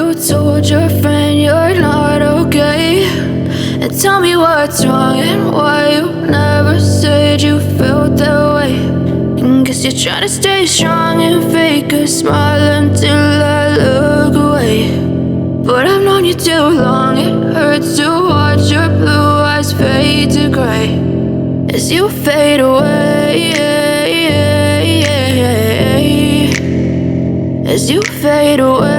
you told your friend you're not okay. And tell me what's wrong and why you never said you felt that way. And guess you're trying to stay strong and fake a smile until I look away. But I've known you too long, it hurts to watch your blue eyes fade to gray as you fade away, as you fade away.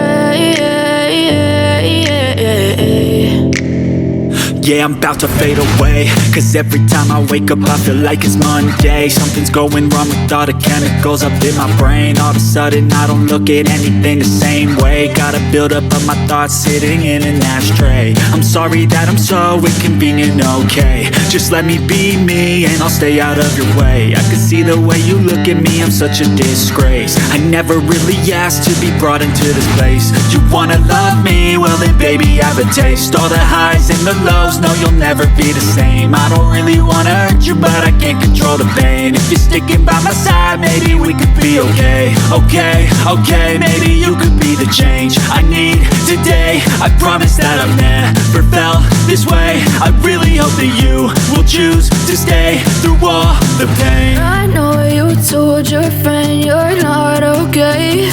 Yeah, I'm about to fade away, cause every time I wake up I feel like it's Monday. Something's going wrong with all the chemicals up in my brain. All of a sudden I don't look at anything the same way. Gotta build up of my thoughts sitting in an ashtray. I'm sorry that I'm so inconvenient, okay. Just let me be me and I'll stay out of your way. I can see the way you look at me, I'm such a disgrace. I never really asked to be brought into this place. You wanna love me? Well then baby I have a taste. All the highs and the lows, no, you'll never be the same. I don't really wanna hurt you, but I can't control the pain. If you're sticking by my side, maybe we could be okay. Okay, maybe you could be the change I need today. I promise that I've never felt this way. I really hope that you will choose to stay through all the pain. I know you told your friend you're not okay.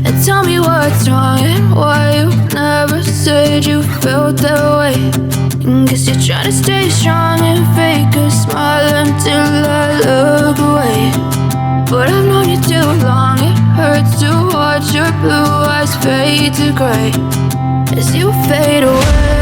And tell me what's wrong and why you never said you felt that way. And guess you're trying to stay strong and fake a smile until I look away. But I've known you too long, it hurts to watch your blue eyes fade to gray as you fade away.